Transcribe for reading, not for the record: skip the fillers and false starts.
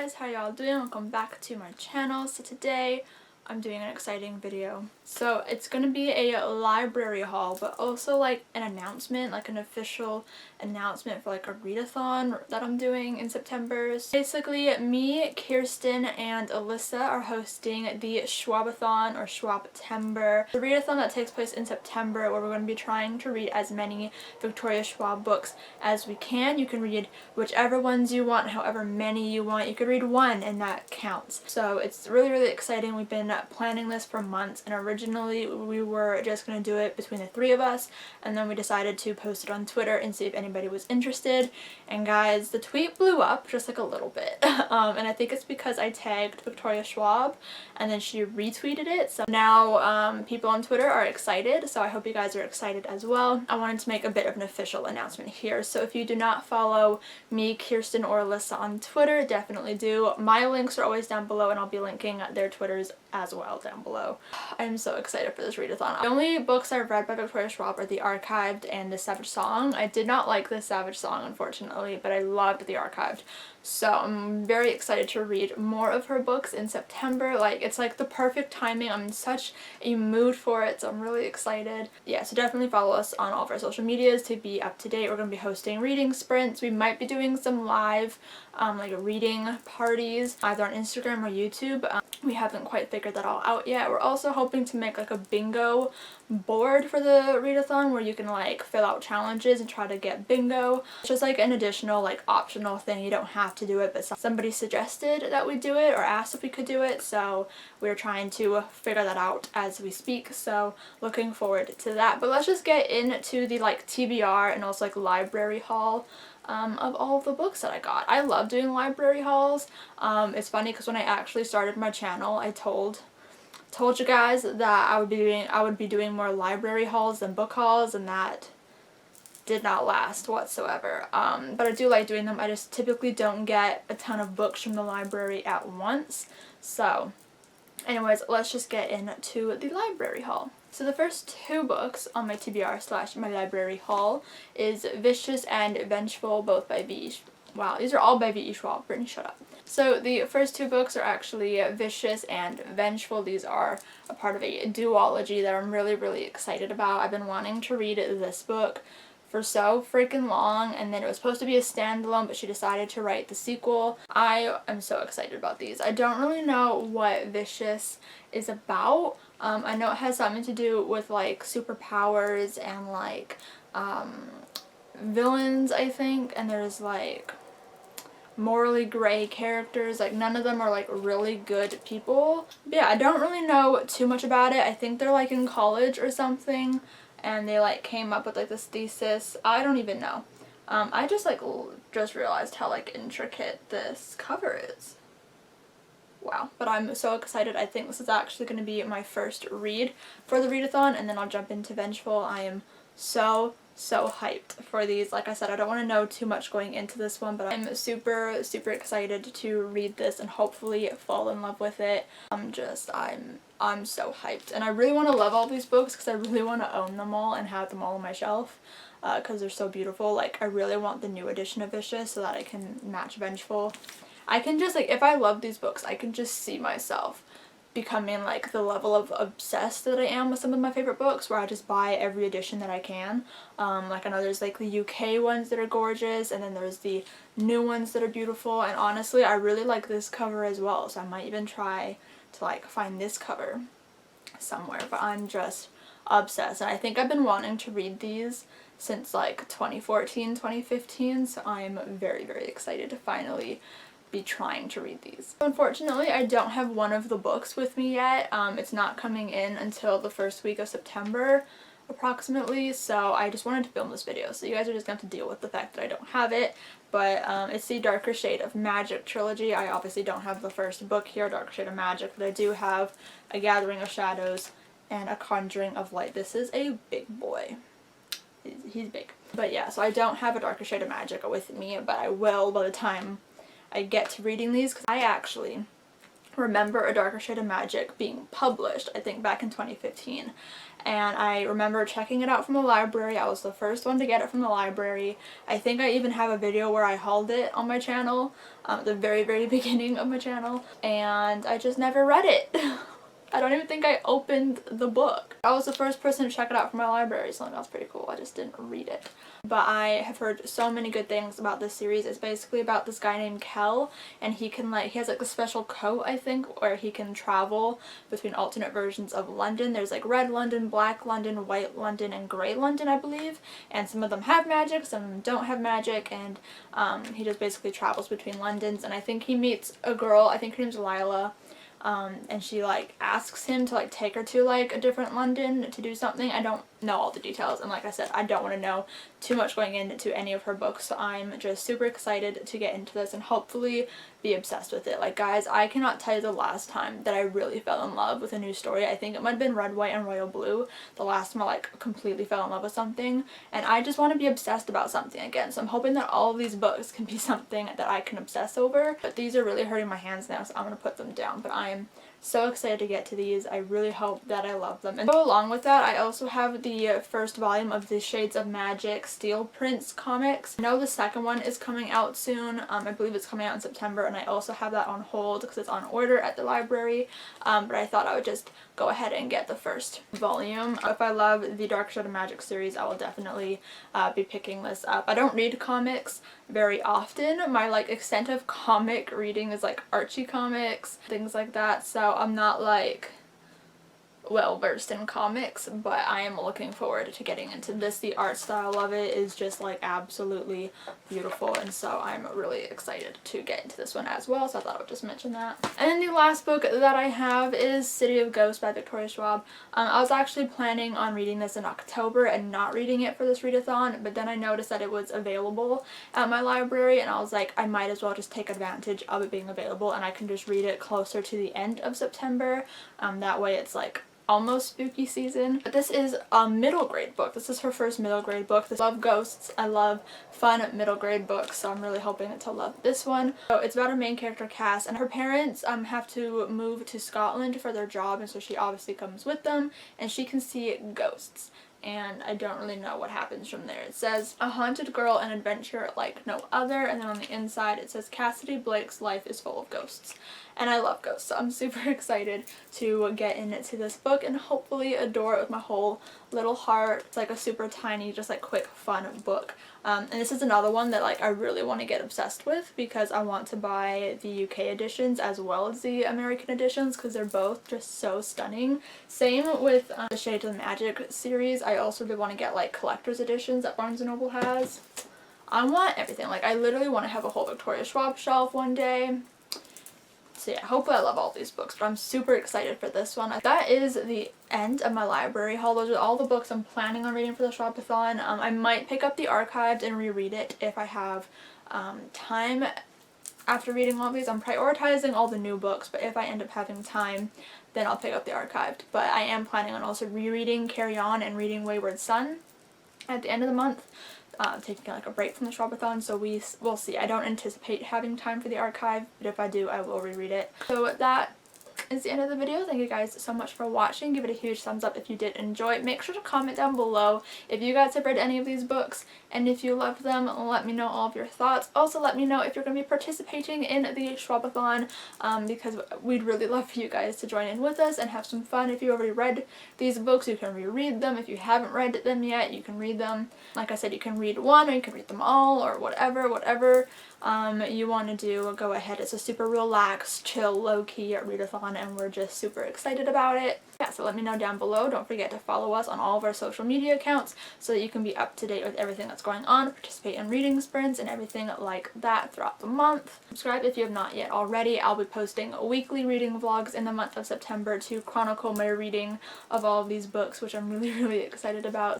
guys, how y'all doing? Welcome back to my channel. So today I'm doing an exciting video. So it's gonna be a library haul, but also like an announcement, like an official announcement for like a readathon that I'm doing in September. So basically me, Kirsten, and Alyssa are hosting the Schwabathon or Schwabtember, the readathon that takes place in September, where we're going to be trying to read as many Victoria Schwab books as we can. You can read whichever ones you want, however many you want. You could read one and that counts. So it's really exciting. We've been planning this for months, and originally we were just going to do it between the three of us, and then we decided to post it on Twitter and see if anybody was interested. And guys, the tweet blew up just like a little bit and I think it's because I tagged Victoria Schwab and then she retweeted it. So now people on Twitter are excited, so I hope you guys are excited as well. I wanted to make a bit of an official announcement here, so if you do not follow me, Kirsten, or Alyssa on Twitter, definitely do. My links are always down below, and I'll be linking their Twitters as well down below. I'm so excited for this readathon. The only books I've read by Victoria Schwab are The Archived and The Savage Song. I did not like The Savage Song, unfortunately, but I loved The Archived. So I'm very excited to read more of her books in September. Like, it's like the perfect timing. I'm in such a mood for it, so I'm really excited. Yeah, so definitely follow us on all of our social medias to be up to date. We're going to be hosting reading sprints. We might be doing some live like reading parties either on Instagram or YouTube. We haven't quite figured that all out yet. We're also hoping to make like a bingo board for the readathon where you can like fill out challenges and try to get bingo. It's just like an additional like optional thing. You don't have to do it, but somebody suggested that we do it or asked if we could do it, so we're trying to figure that out as we speak. So looking forward to that. But let's just get into the like TBR and also like library haul of all of the books that I got. I love doing library hauls. It's funny because when I actually started my channel, I told you guys that I would be doing more library hauls than book hauls, and that did not last whatsoever. But I do like doing them. I just typically don't get a ton of books from the library at once. So anyways, let's just get into the library haul. So the first two books on my TBR / my library haul is Vicious and Vengeful, both by V.E. Wow, these are all by V.E. Schwab. Brittany, shut up. So the first two books are actually Vicious and Vengeful. These are a part of a duology that I'm really excited about. I've been wanting to read this book for so freaking long, and then it was supposed to be a standalone, but she decided to write the sequel. I am so excited about these. I don't really know what Vicious is about. I know it has something to do with like superpowers and like villains, I think, and there's like morally gray characters. Like, none of them are like really good people. But yeah, I don't really know too much about it. I think they're like in college or something, and they like came up with like this thesis. I don't even know. I just realized how like intricate this cover is. Wow. But I'm so excited. I think this is actually going to be my first read for the readathon, and then I'll jump into Vengeful. I am so hyped for these. Like I said, I don't want to know too much going into this one, but I'm super excited to read this and hopefully fall in love with it. I'm so hyped, and I really want to love all these books because I really want to own them all and have them all on my shelf because they're so beautiful. Like, I really want the new edition of Vicious so that I can match Vengeful. I can just, like, if I love these books, I can just see myself becoming like the level of obsessed that I am with some of my favorite books, where I just buy every edition that I can. Like, I know there's like the UK ones that are gorgeous, and then there's the new ones that are beautiful, and honestly I really like this cover as well, so I might even try to like find this cover somewhere. But I'm just obsessed, and I think I've been wanting to read these since like 2014, 2015, so I'm very excited to finally be trying to read these. Unfortunately, I don't have one of the books with me yet. It's not coming in until the first week of September approximately, so I just wanted to film this video, so you guys are just going to have to deal with the fact that I don't have it. But it's the Darker Shade of Magic trilogy. I obviously don't have the first book here, Darker Shade of Magic, but I do have A Gathering of Shadows and A Conjuring of Light. This is a big boy. He's big. But yeah, so I don't have A Darker Shade of Magic with me, but I will by the time I get to reading these, because I actually remember A Darker Shade of Magic being published, I think back in 2015. And I remember checking it out from the library. I was the first one to get it from the library. I think I even have a video where I hauled it on my channel, the very beginning of my channel, and I just never read it. I don't even think I opened the book. I was the first person to check it out from my library, so that's pretty cool. I just didn't read it. But I have heard so many good things about this series. It's basically about this guy named Kel, and he has like a special coat, I think, where he can travel between alternate versions of London. There's like red London, black London, white London, and grey London, I believe. And some of them have magic, some of them don't have magic, and he just basically travels between Londons. And I think he meets a girl, I think her name's Lila, and she like asks him to like take her to like a different London to do something. I don't know all the details, and like I said, I don't want to know too much going into any of her books, so I'm just super excited to get into this and hopefully be obsessed with it. Like guys, I cannot tell you the last time that I really fell in love with a new story. I think it might have been Red, White, and Royal Blue, the last time I like completely fell in love with something, and I just want to be obsessed about something again. So I'm hoping that all of these books can be something that I can obsess over, but these are really hurting my hands now, so I'm going to put them down. But I'm so excited to get to these. I really hope that I love them. And to go along with that, I also have the first volume of the Shades of Magic Steel Prince comics. I know the second one is coming out soon. I believe it's coming out in September, and I also have that on hold because it's on order at the library. But I thought I would just go ahead and get the first volume. If I love the Dark Shade of Magic series, I will definitely be picking this up. I don't read comics very often. My like extent of comic reading is like Archie comics, things like that, so I'm not like well versed in comics, but I am looking forward to getting into this. The art style of it is just like absolutely beautiful, and so I'm really excited to get into this one as well, so I thought I would just mention that. And then the last book that I have is City of Ghosts by Victoria Schwab. I was actually planning on reading this in October and not reading it for this readathon, but then I noticed that it was available at my library, and I was like, I might as well just take advantage of it being available, and I can just read it closer to the end of September. That way it's like almost spooky season. But this is a middle grade book. This is her first middle grade book. I love ghosts. I love fun middle grade books, so I'm really hoping to love this one. So it's about her main character Cass, and her parents have to move to Scotland for their job, and so she obviously comes with them, and she can see ghosts. And I don't really know what happens from there. It says, a haunted girl and adventure like no other, and then on the inside it says, Cassidy Blake's life is full of ghosts. And I love ghosts, so I'm super excited to get into this book and hopefully adore it with my whole little heart. It's like a super tiny, just like quick, fun book. And this is another one that like I really want to get obsessed with because I want to buy the UK editions as well as the American editions because they're both just so stunning. Same with the Shades of Magic series. I also do want to get like collector's editions that Barnes & Noble has. I want everything. Like I literally want to have a whole Victoria Schwab shelf one day. So yeah, hopefully I love all these books, but I'm super excited for this one. That is the end of my library haul. Those are all the books I'm planning on reading for the Schwabathon. I might pick up the archived and reread it if I have time after reading all these. I'm prioritizing all the new books, but if I end up having time, then I'll pick up the archived. But I am planning on also rereading Carry On and reading Wayward Son at the end of the month. Taking like a break from the Schwabathon, so we'll see. I don't anticipate having time for the archive, but if I do, I will reread it. So that is the end of the video. Thank you guys so much for watching. Give it a huge thumbs up if you did enjoy it. Make sure to comment down below if you guys have read any of these books, and if you loved them, let me know all of your thoughts. Also, let me know if you're going to be participating in the Schwabathon, because we'd really love for you guys to join in with us and have some fun. If you already read these books, you can reread them. If you haven't read them yet, you can read them. Like I said, you can read one, or you can read them all, or whatever you want to do, go ahead. It's a super relaxed, chill, low-key readathon, and we're just super excited about it. Yeah, so let me know down below. Don't forget to follow us on all of our social media accounts so that you can be up to date with everything that's going on, participate in reading sprints and everything like that throughout the month. Subscribe if you have not yet already. I'll be posting weekly reading vlogs in the month of September to chronicle my reading of all of these books, which I'm really excited about.